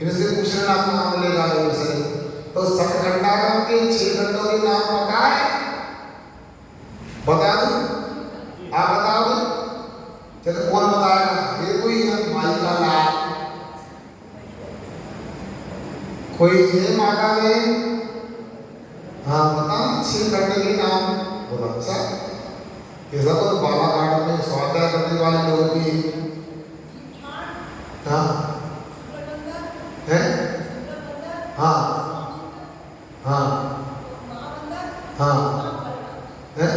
इनसे पूछना कहाँ मिलेगा ये से। तो सतखंडागम के 6 खंडों के नाम पता है? बता दूं? आप बताओगे? चलो कौन बताएगा? ये कोई माई का लाल, कोई ये माता में। हाँ बता 6 खंड के नाम। बहुत अच्छा। ये सब तो बालाघाट में स्वाध्याय करने वाले लोग भी। हाँ है, हाँ हाँ हाँ है,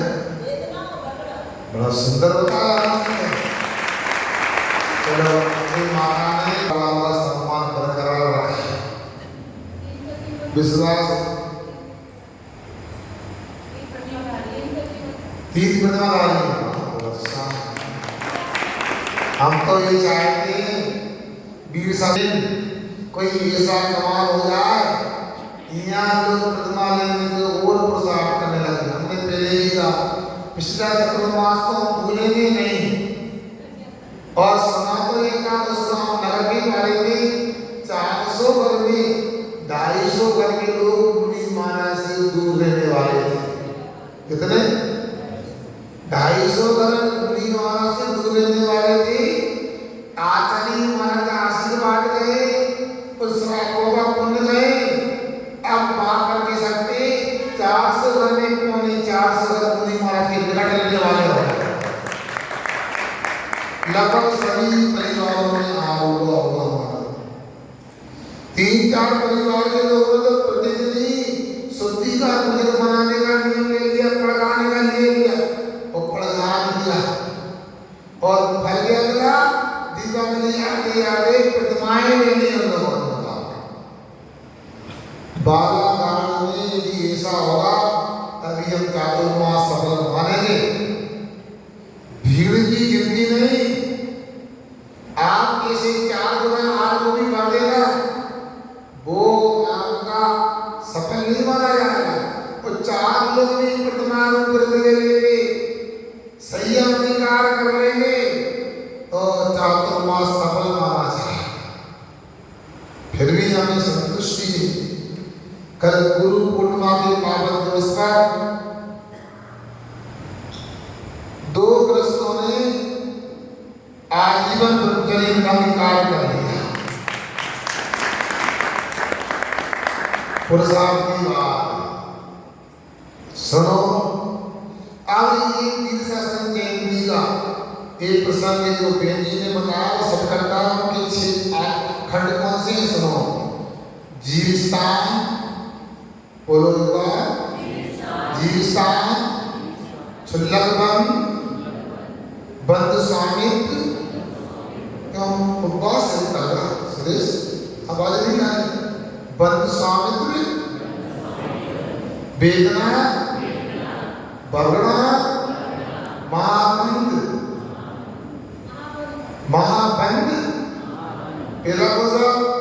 बड़ा सुंदर बताया आपने। चलो अपनी माता ने बड़ा सम्मान बरकरार रखा, विश्वास 3 प्रतिमा वाली। हम तो ये चाहते हैं 20 दिन कोई ऐसा कमाल हो जाए, यहाँ लोग प्रतिमा लेने के और प्रोत्साहित करने लगे। हमने पहले ही कहा पिछला चतुर्मास को हम भूलेंगे नहीं। और समापन एकादश हम नगर के बारे में 400 घर में 250 घर के लोग बुरी माना से दूर रहने वाले थे। कितने? 250 घर बुरी माना से दूर रहने वाले थे। आचार्य महाराज का आशीर्वाद गए, उस श्रापों का पुण्य गए। अब माफ कर के सकते 400 घर में पौने 400 घर बुरी महाराज के बिगड़ लेने वाले हो। लगभग सभी परिवारों में आरोप होगा। 3-4 परिवार के लोगों ने तो प्रतिदिन शुद्धि का पूजन मनाने का नियम ले लिया, पढ़ाने का ले लिया और पढ़ा दिया। और फल गया दीपावली आगे आगे प्रतिमाएं लेने हम लोगों ने कहा। बालाघाट में यदि ऐसा होगा तभी हम चातुर्मास सफल मानेंगे। भीड़ की गिनती नहीं, आप कैसे 4 गुना आपको भी बढ़ देगा, वो आपका सफल नहीं माना जाएगा। और 4 लोग भी प्रतिमा व्रत ले लेंगे, संयम निकार कर लेंगे तो चातुर्मास सफल माना जाए। फिर भी हमें संतुष्टि। कल गुरु पूर्णिमा के पावन दिवस पर 2 ग्रस्तों ने आजीवन ब्रह्मचर्य का विकार कर दिया। पुरुषार्थ की बात सुनो। अब ये तीर्थशास्त्र जयंती का एक प्रसंग है जो बेन जी ने बताया। सतखंडागम के 6 खंड कौन से? सुनो। जीविस्तान, बोलो जीविस्तान, क्षुल्लकबंध, बंधु स्वामित्व एवं उपवास सुरेश आवाज नहीं आ रही। बंधु स्वामित्व, वेदना, वर्णा, महाबंध, महाबंध,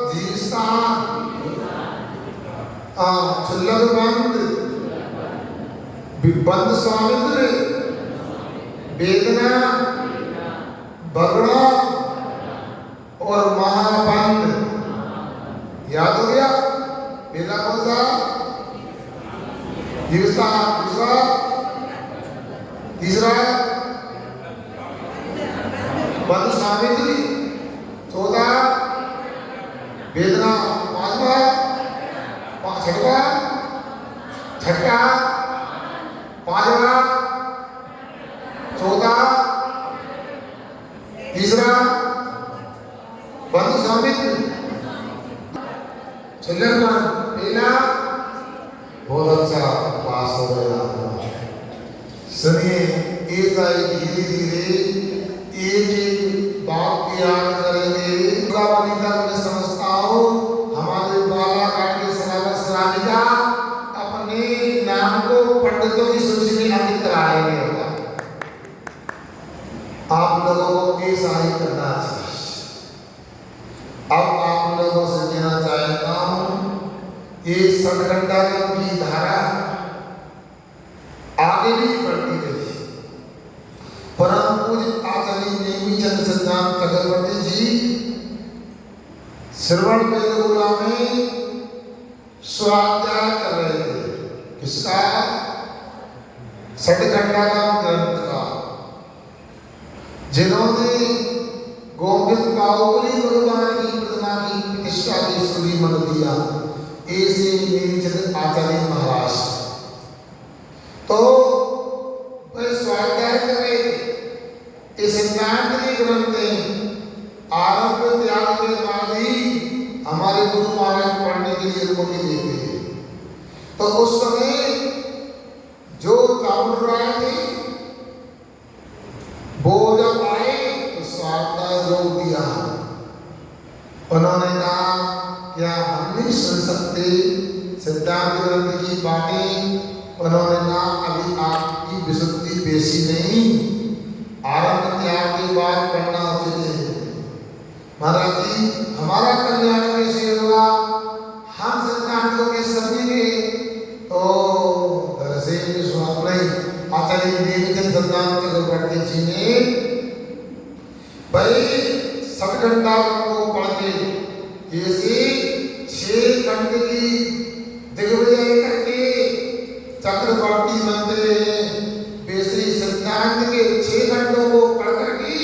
जीविस्तान, क्षुल्लकबंध, बंधु स्वामित्व, वेदना, बगड़ा और महाबंध। याद हो गया? पहला कौन सा? दूसरा, तीसरा बंधु स्वामित्व, चौथा वेदना, छठा, पांचवा, चौथा, तीसरा बंधु स्वामित्व, पहला। बहुत अच्छा पास हो गया। सुनिए, ऐसा धीरे धीरे एक बात की याद करेंगे। मैं समझता हूँ हमारे बालाघाट के श्राविका अपने नाम को पंडितों की सूची में अंकित कराएंगे। आप लोगों को ऐसा ही करना चाहिए। अब आप लोगों से कहना चाहता हूँ, ये सतखंडागम की धारा आगे भी बढ़ती रही। परम पूज्य आचार्य नेमिचंद सिद्धांत चक्रवर्ती जी श्रवण बेलगोला में स्वाध्याय कर रहे थे। किसका? सठखंडागम ग्रंथ का। जिन्होंने गोविंद बाहुबली भगवान की प्रतिमा की प्रतिष्ठा की सूरी मन दिया, ऐसे नीलचंद आचार्य महाराज। तो वह स्वाध्याय कर रहे थे। इस सिद्धांत ग्रंथ में आरंभ त्याग के बाद ही हमारे गुरु महाराज पढ़ने के लिए अनुमति देते हैं। तो उस समय जो चामुंडराय थे वो जब आए तो स्वाध्याय जोड़ दिया। उन्होंने कहा क्या हम नहीं सुन सकते सिद्धांत ग्रंथ की बातें? उन्होंने कहा अभी आपकी विशुद्धि बेसी नहीं, आरंभ त्याग के बाद पढ़ना उचित है। महाराज जी हमारा कल्याण कैसे होगा? हम सिद्धांत को कैसे समझेंगे? तो दरअसल नहीं आचार्य देवीचंद सिद्धांत चक्रवर्ती जी ने भाई सठखंडागम को पढ़ के ऐसे 6 खंड की दिग्विजय करके चक्रवर्ती बनते हैं। बेसरी सिद्धांत के 6 खंडों को पढ़ करके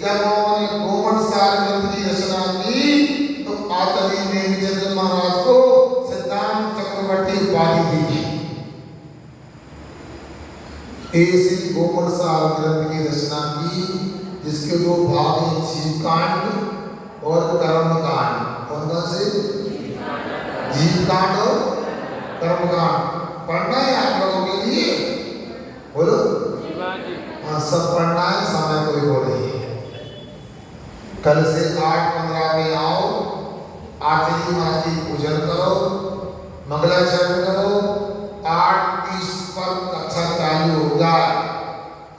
जब उन्होंने गोमन सार ग्रंथ की रचना की तो आचार्य देवीचंद महाराज को सिद्धांत चक्रवर्ती उपाधि दी। ऐसे गोमन सार ग्रंथ की रचना की जिसके 2 भाग हैं, जीवकांड और कर्मकांड। कौन से? जीवकांड और कर्मकांड पढ़ना है आप लोगों के लिए। बोलो हाँ, सब पढ़ना है, समय कोई बोले। कल से 8:15 में आओ, आचार्य महाराज की पूजन करो, मंगलाचरण करो। 8:30 पर कक्षा चालू हो जाए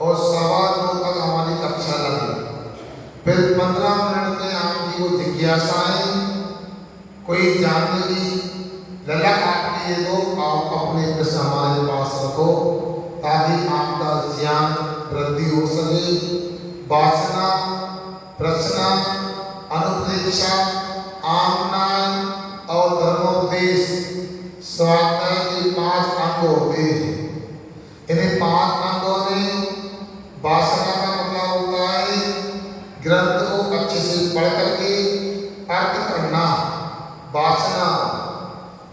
और 9:15 तक हमारी कक्षा लगे। फिर 15 मिनट में आपकी वो जिज्ञासाएं कोई जानने की ललक आपकी है तो आप अपने प्रश्न हमारे पास रखो ताकि आपका ज्ञान वृद्धि हो सके। वासना, प्रश्न, अनुप्रेक्षा, आमना और धर्मोपदेश स्वाध्याय के 5 अंग होते हैं। इन्हें 5 अंगों में वासना का मतलब होता है ग्रंथ को अच्छे से पढ़ करके अर्थ करना। वासना,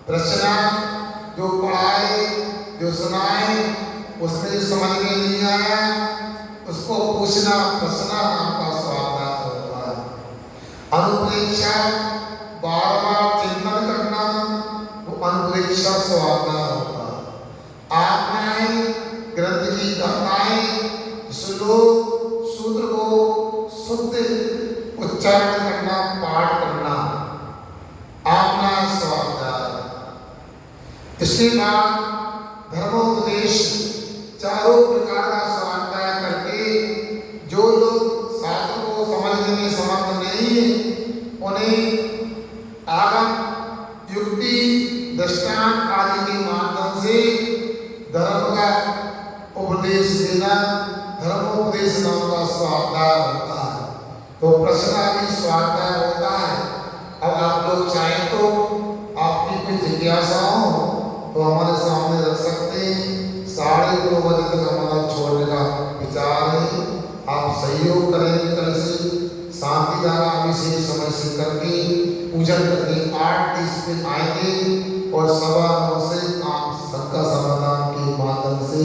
प्रश्न जो पढ़ाए जो सुनाए उसने समझ में नहीं आया उसको पूछना, प्रश्न नाम का स्वाध्याय होता है। अनुप्रेक्षा बार-बार चिंतन करना वो अनुप्रेक्षा स्वाध्याय होता है। आज्ञाएं ग्रंथ की गाथाएं श्लोक सूत्र को शुद्ध उच्चारण करना, पाठ करना आज्ञा स्वाध्याय। इसके बाद धर्मोपदेश 4 प्रकार का स्वाध्याय करके जो लोग शास्त्र को समझने में समर्थ नहीं है उन्हें आगम, युक्ति, दृष्टांत आदि के माध्यम से धर्म का उपदेश देना धर्मोपदेश नाम का स्वाध्याय होता है। तो प्रश्न भी स्वाध्याय होता है। अब आप लोग चाहें तो आपकी कोई जिज्ञासा हो तो हमारे सामने रख सकते हैं। 2:30 बजे तक हमारा छोड़ने का विचार है। आप सहयोग करेंगे कल से शांति धारा अभिषेक समय से करके पूजन करके 8:30 पे आएंगे और 9:15 से आप सबका समाधान के माध्यम से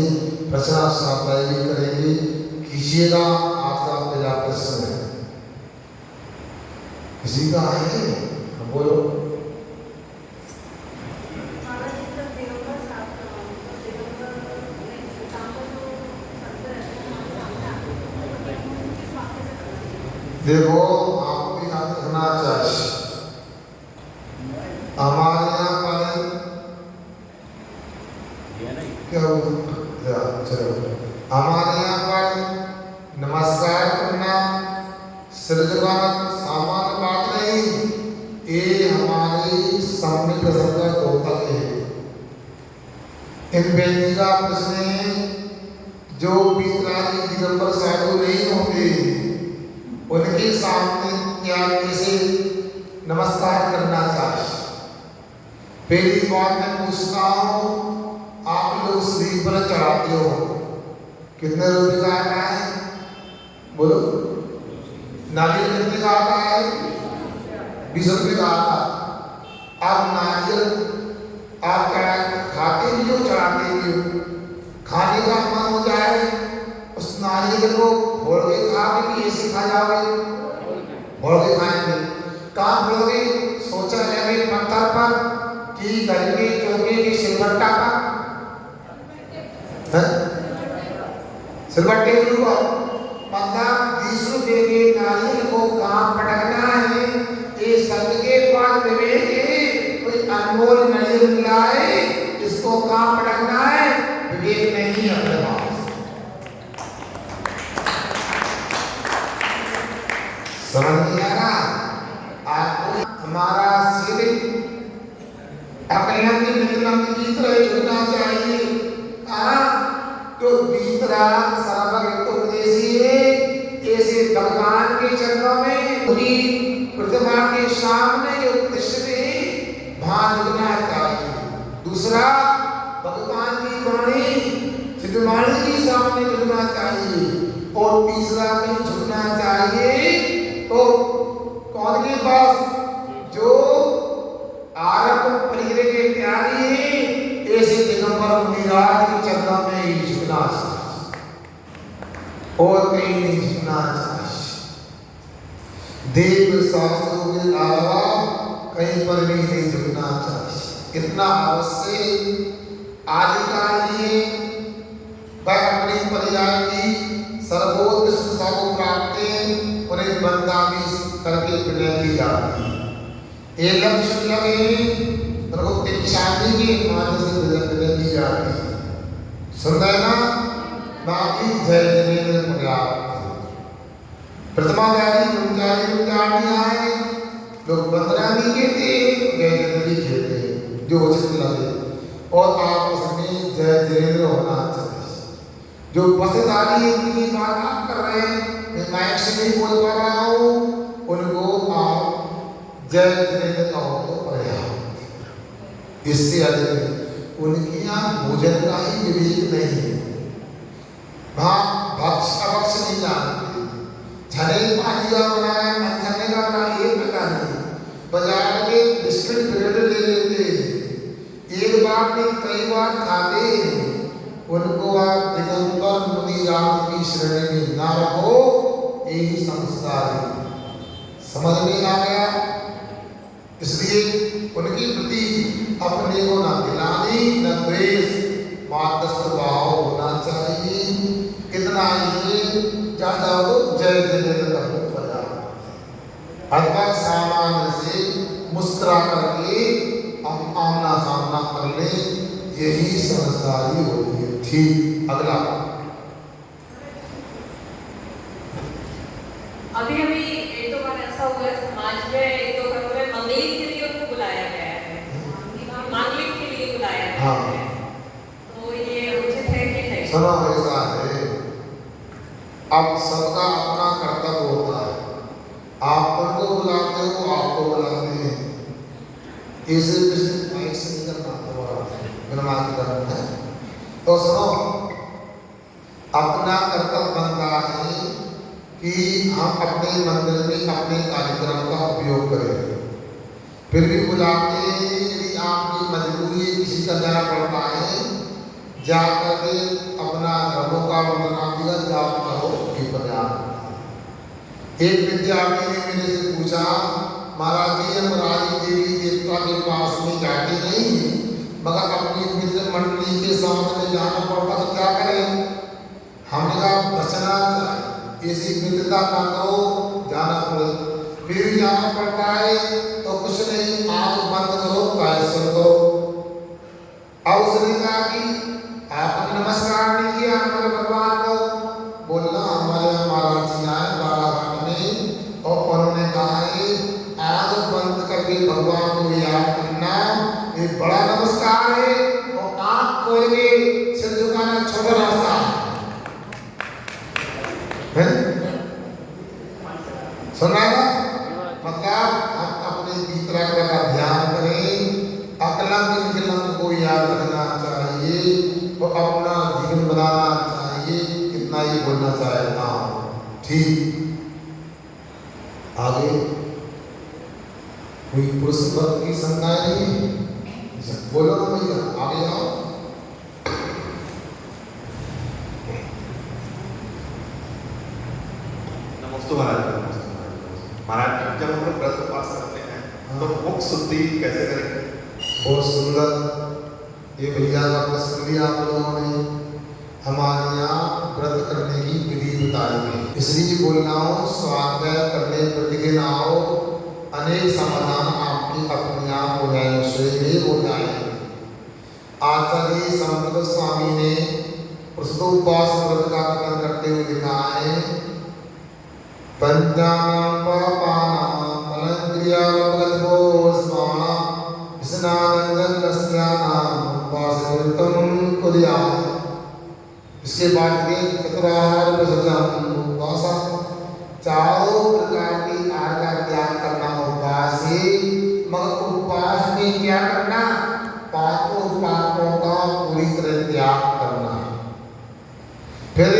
प्रश्न स्वाध्याय भी करेंगे। कीजिएगा। आज का पहला प्रश्न है, किसी का है? बोलो। देखो आपको याद रखना चाहिए हमारे यहाँ पर क्या चलो हमारे यहाँ पर नमस्कार करना सिर झुकाना सामान्य बात नहीं। ये हमारी सामने का कौतक है। इन बेटी का प्रश्न है जो पीतराजी दिगंबर साधु नहीं होते उनके सामने क्या कैसे नमस्कार करना चाहिए। पहली बात मैं पूछता हूँ, आप लोग श्री पर चढ़ाते हो, कितने रुपए का आता है? बोलो। नारियल कितने का आता है? 20 रुपए का आता है। आप नारियल आप खाते भी हो, चढ़ाते भी हो। खाने का मन हो जाए, उस नारियल को फोड़ के खाओगे कि ऐसे खा जाओगे? फोड़ के खाएंगे। कहाँ फोड़ोगे? सोचा जाए पत्थर पर कि घर के चौके के सिलबट्टा पर, सिलबट्टे के ऊपर, मतलब 20 रुपए के नारियल को कहाँ पटकना है? ये शब्द के पास विवेक है, कोई अनमोल नारियल मिला है, इसको कहाँ पटकना है? विवेक नहीं है अपने पास। समझ नहीं आ रहा आपको? हमारा सिर अपने की तरह झुकना चाहिए। तो भीतरा सर्वज्ञ उपदेशी है, ऐसे भगवान के चरणों में प्रतिमा के सामने जो कृष्ण है वहां झुकना चाहिए। दूसरा, भगवान की वाणी सिद्धवाणी के सामने झुकना चाहिए। और तीसरा कहीं झुकना चाहिए तो कौन के पास? जो आरंभ परिग्रह के त्यागी है, ऐसे दिगंबर मुनिराज के चरणों में ही झुकना चाहिए और कहीं नहीं झुकना चाहिए। देव शास्त्रों के अलावा कहीं पर भी नहीं झुकना चाहिए। इतना अवश्य आधिकारिक वह अपनी पर्याय की सर्वोत्कृष्टता को प्राप्त उन्हें बंदा भी करके विनय की जाती है। ये लक्ष्य लगे शादी के माध्यम से विनय की जाती है। सुनना ना, बाकी जय जिनेंद्र पर्याप्त। प्रथमाचारी गुंजारी आए, लोग वंदना भी कहते, जय जिनेंद्र भी कहते, जो उचित लगे। और आपस में जय जिनेंद्र होना चाहिए। जो बसदारी इनकी बात आप कर रहे हैं, मैं माइक से नहीं बोल पा रहा हूँ, उनको आप जय जिनेंद्र कहो तो पर्याप्त। इससे अधिक उनके यहाँ भोजन का ही विवेक नहीं है। वहाँ भक्ष अभक्ष नहीं जानते, झने पानी का बनाया अनझने का बनाया ये पता नहीं। बाजार के बिस्किट ब्रेड ले लेते, एक बार नहीं कई बार खाते। उनको आप दिगंबर मुनिराज की श्रेणी में ना रखो, यही संस्कार है। समझ में आ गया? इसलिए उनकी प्रति अपने को न गिलानी न द्वेष, मातस्थ भाव होना चाहिए। इतना ही ज्यादा हो जय जिनेंद्र का पर्याप्त। अथवा सामान्य से मुस्कुरा करके हम आमना सामना कर ले, यही समझदारी होती है। ठीक, अगला। अभी अभी एक दो बार ऐसा हुआ है समाज में, एक दो घरों में मंगलिक के लिए उनको बुलाया गया है, मांगलिक के लिए बुलाया गया है। तो ये उचित है कि नहीं? सुनो, ऐसा है, अब सबका अपना कर्तव्य होता है। आप उनको बुलाते हो, आपको बुलाते हैं, ऐसे माइक से नहीं करना, करना है। तो सुनो, अपना कर्तव्य बनता है कि हम अपने मंदिर में अपने कार्यक्रम का उपयोग करें। फिर भी बुलाते, यदि आपकी मजबूरी किसी का जाना पड़ता है, जाकर के अपना धर्मों का वंदना जाप करो, ये पर्याप्त। एक विद्यार्थी ने मेरे से पूछा, महाराज जी हम राजी देवी देवता के पास में जाते नहीं, मगर अपनी मित्र मंडली के साथ में जाना पड़ता तो क्या करें? हमने कहा बचना चाहिए, ऐसी मित्रता ना करो, जाना पड़े। फिर भी जाना पड़ता है तो कुछ नहीं, आंख बंद करो, काहे सुन करो। अब उसने कहा कि आपने नमस्कार नहीं किया हमारे भगवान को। बोलना हमारे महाराज जी आए बालाघाट में, और उन्होंने कहा है आंख बंद करके भगवान को याद करना ये बड़ा नमस्कार है, और आंख खोल के सिर झुकाना छोटा रास्ता है। सुन रहा है? मतलब हम अपने लेना चाहता हूँ। ठीक, आगे कोई पुरुष वर्ग की शंकाएं नहीं? बोलो ना भैया, आगे आओ। नमस्ते महाराज। महाराज, जब हम लोग व्रत उपवास करते हैं तो मुख शुद्धि कैसे करेंगे? बहुत सुंदर ये भैया का प्रश्न लिया आप लोगों ने। हमारे यहाँ व्रत करने की विधि बताई है, इसलिए बोल रहा हूँ, स्वाध्याय करने प्रतिदिन आओ, अनेक समाधान आपकी अपने आप हो जाएंगे, स्वयं हो जाएंगे। आचार्य समर्थ स्वामी ने उपवास व्रत का कथन करते हुए लिखा है, पंचानां पापानां फलक्रियावद्भो स्मानां स्नानंजनस्यानां उपवासव्रतं कुर्यात्। इसके बाद में चतुराहार विसर्जन उपवास, चारों प्रकार की आहार का त्याग करना उपवास से। मगर उपवास में क्या करना? पापों पापों का पूरी तरह त्याग करना। फिर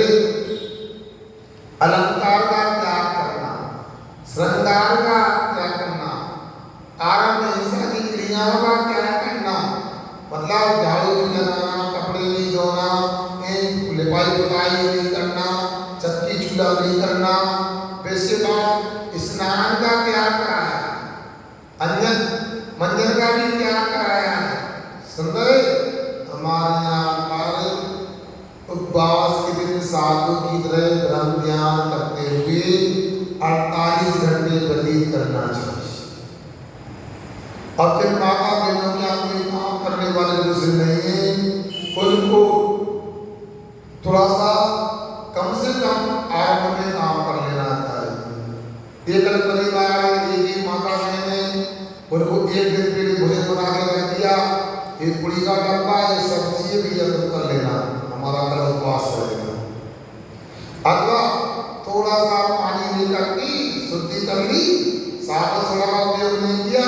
अलंकार का त्याग करना, श्रृंगार का त्याग करना, आरंभ हिंसा की क्रियाओं का त्याग करना, मतलब झाड़ू नहीं लगाना, कपड़े नहीं धोना, लिपाई पुताई नहीं करना, चक्की चूल्हा नहीं करना। फिर इसके बाद स्नान का त्याग कराया, अंजन मंजन का भी त्याग कराया है। सुंदर हमारे यहाँ पर उपवास के दिन साधु की तरह ब्रह्म ध्यान करते हुए 48 घंटे व्यतीत करना चाहिए। और फिर माता बहनों के यहाँ कोई काम करने वाले दूसरे नहीं है, उनको थोड़ा सा कम से कम आरंभ में काम कर लेना चाहिए। एक परिवार एक ही माता बहन है, उनको एक दिन के लिए भोजन बना के रख दिया, एक पूरी का डब्बा, ये सब्जी भी यत्न कर लेना, हमारा कल उपवास रहेगा। अथवा थोड़ा सा पानी लेकर के शुद्धि कर ली, साबुन सोडा का उपयोग नहीं किया,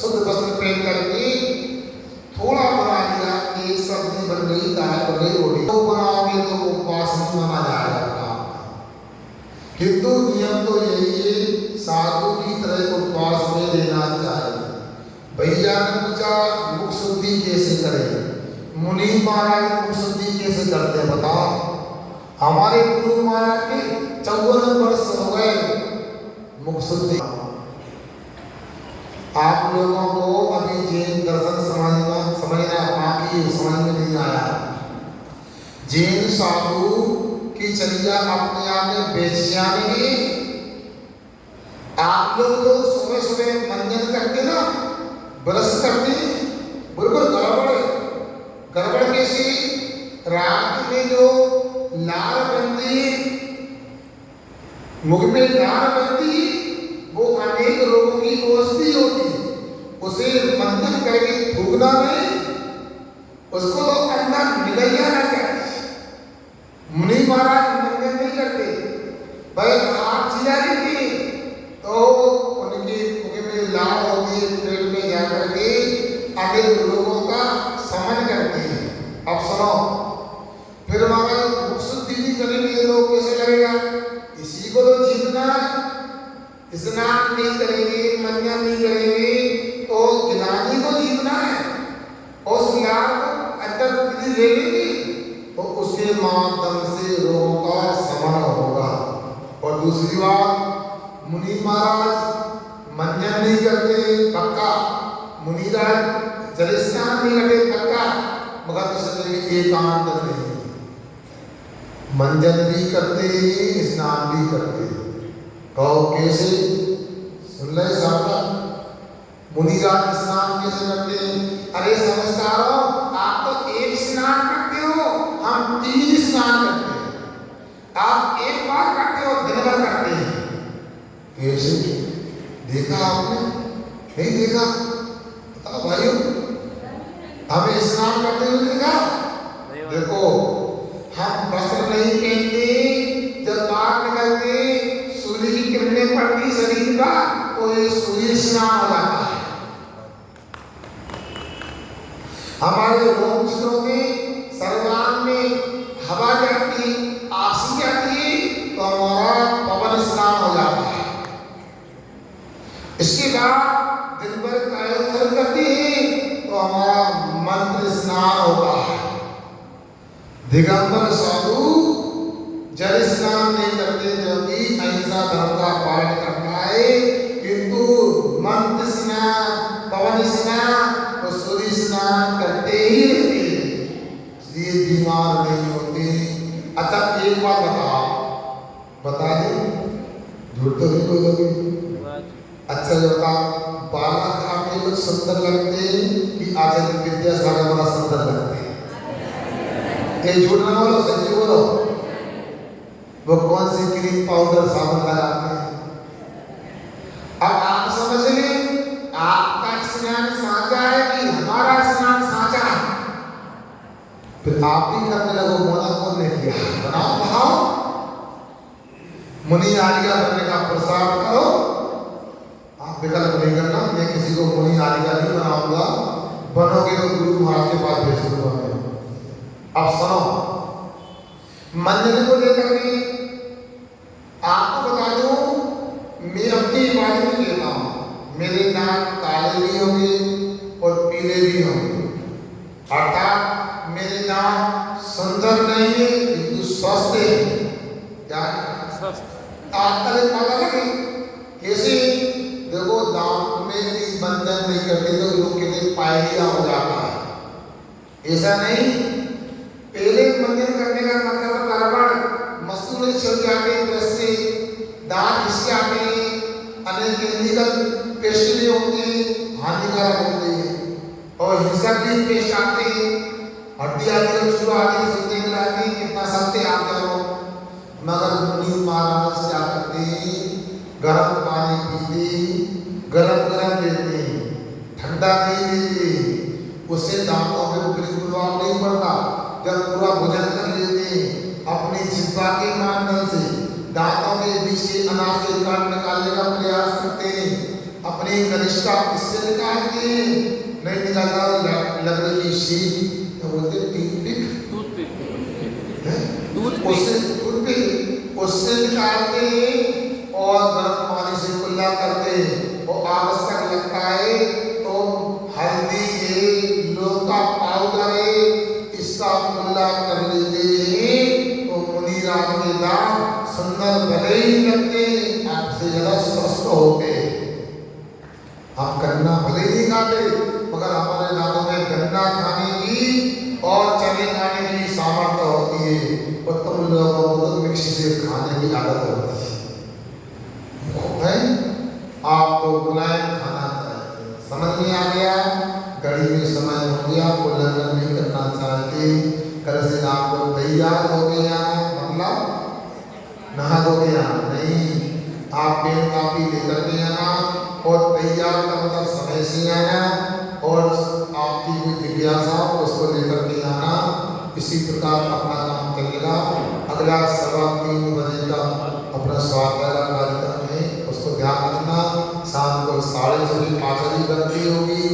शुद्ध वस्त्र पहन करके थोड़ा बना लिया, एक सब्जी बन गई, दाल बन गई, रोटी तो बनाओगे तो उपवास नहीं माना जाएगा। किंतु नियम तो यही है, साधु की तरह उपवास में रहना चाहिए। भैया ने पूछा मुख शुद्धि कैसे करें? मुनि महाराज मुख शुद्धि कैसे करते हैं बताओ? हमारे गुरु महाराज के 54 वर्ष हो गए मुख शुद्धि। आप लोगों को अभी जैन दर्शन समझना बाकी समझ में नहीं आया। जैन साधु की चर्या अपने आप में बेस्या नहीं। आप लोग तो सुबह सुबह मंजन करते ना, ब्रश करते, बिल्कुल गड़बड़ कैसी? रात में जो लार बनती, मुख में लार बनती, वो अनेक रोगों की औषधि होती, उसे मंथन करके थूकना नहीं, उसको तो अंदर निकल जाना चाहिए। मुनि महाराज मंथन नहीं करते, भाई आप सिलाई थी तो उनकी मुख में लाल होती है, पेट में जाकर के अनेक रोगों का शमन करती है। अब सुनो, फिर हमारा मुख शुद्धि नहीं करेंगे तो कैसे लगेगा? इसी को तो जीतना, स्नान नहीं करेंगे, मंजन नहीं करेंगे तो ज्ञानी को जीतना है, और उस ज्ञान को अंदर विधि ले लेंगे तो उसके माध्यम से रोगों का शमन होगा। और दूसरी बात, मुनि महाराज मंजन नहीं करते पक्का, मुनि राज जल स्नान नहीं करते पक्का, मगर इसमें एकांत नहीं, मंजन भी करते, स्नान भी करते। कहो कैसे? सुन ले सावधान, मुनिराज स्नान कैसे करते हैं? अरे समझदारो, आप तो एक स्नान करते हो, हम 3 स्नान करते हैं। आप एक बार करते हो, दिन भर करते हैं। कैसे? देखा आपने? नहीं देखा? बताओ भाइयों, हमें स्नान करते हुए देखा? देखो, हम वस्त्र नहीं पहनते, जब बाहर निकलते सूर्य की किरणें पड़ती शरीर का तो ये सूर्य स्नान हो जाता है। हमारे रोम छिद्रों में सर्वांग में हवा जाती, आसी जाती है, दिगंबर साधु जल स्नान नहीं करते जबकि अहिंसा धर्म का पालन करता है, किंतु मंत्र स्नान, पवन स्नान और सूर्य स्नान करते ही रहते हैं, ये बीमार नहीं होते। अच्छा एक बात बता दे, झूठ तो नहीं बोलोगे? अच्छा ये बता, बालाघाट के लोग सुंदर लगते हैं कि आचार्य विद्यासागर बड़ा सुंदर लगते हैं? ये झूठ ना बोलो, सच्ची बोलो। वो कौन सी क्रीम पाउडर साबुन लगाते हैं? अब आप समझ लें, आपका स्नान साझा है कि हमारा स्नान साझा है? फिर आप भी करने लगो, मोना कौन ने किया? बनाओ। मुनि आलिया बनने का प्रसाद करो। आप विकल्प नहीं करना, मैं किसी को मुनि आलिया नहीं बनाऊंगा, बनोगे तो गुरु महाराज के पास भेज दूंगा। अब सुनो, मंदिर को लेकर के आपको बता दूं, मैं अपनी बात नहीं कहता हूं, मेरे नाक काले भी होंगे और पीले भी होंगे, अर्थात मेरे नाक सुंदर नहीं है किंतु स्वस्थ है। क्या कैसे? देखो, दांत में भी बंधन नहीं करते तो लोग कहते पायलिया हो जाता है, ऐसा नहीं। पहले बंधन करने का मतलब गड़बड़, मसूड़े छिल जाते, से दांत हिस जाते, अनेक केमिकल पेस्ट भी होती, हानिकारक होती है, और हिंसक भी पेस्ट आते हैं, हड्डी आती है, चूहा आती, सुनने में आती, कितना सत्य आप करो। मगर मुनि महाराज क्या करते हैं? गर्म पानी पीते, गरम लेते, ठंडा नहीं लेते, उससे दांतों में बिल्कुल प्रभाव नहीं पड़ता। जब पूरा भोजन कर लेते, अपनी जिह्वा के माध्यम से दांतों के बीच से अनाज से काट निकालने का प्रयास करते हैं, अपनी कनिष्ठा इससे निकालते हैं, नहीं निकालता लग रही शीत, तो बोलते उससे निकालते हैं और गर्म पानी से कुल्ला करते हैं, और आवश्यक लगता है तो हल्दी है, लौका पाउडर है, इसका कुल्ला कर लेते हैं, तो मुनि राज के दांत सुंदर भले ही लगते, आपसे ज्यादा स्वस्थ होते। हम गन्ना भले ही खाते, मगर हमारे दांतों में गन्ना खाने की और चने खाने की सामर्थ्य होती है, और तुम लोगों को तो मिक्सी से खाने की आदत होती है। आपको मुलायम खाना चाहिए। समझ में आ गया? घड़ी में समय हो गया, उल्लंघन नहीं करना चाहते। कल से आप लोग तैयार हो गया, मतलब नहा धो गया नहीं, आप पेन कापी लेकर के आना, और तैयार का मतलब समय से आना, और आपकी कोई जिज्ञासा हो उसको लेकर के आना। इसी प्रकार अपना काम करेगा। अगला 3:15 बजे का अपना स्वाध्याय का कार्यक्रम है, उसको ध्यान रखना। शाम को 6:30 आचरी बनती होगी।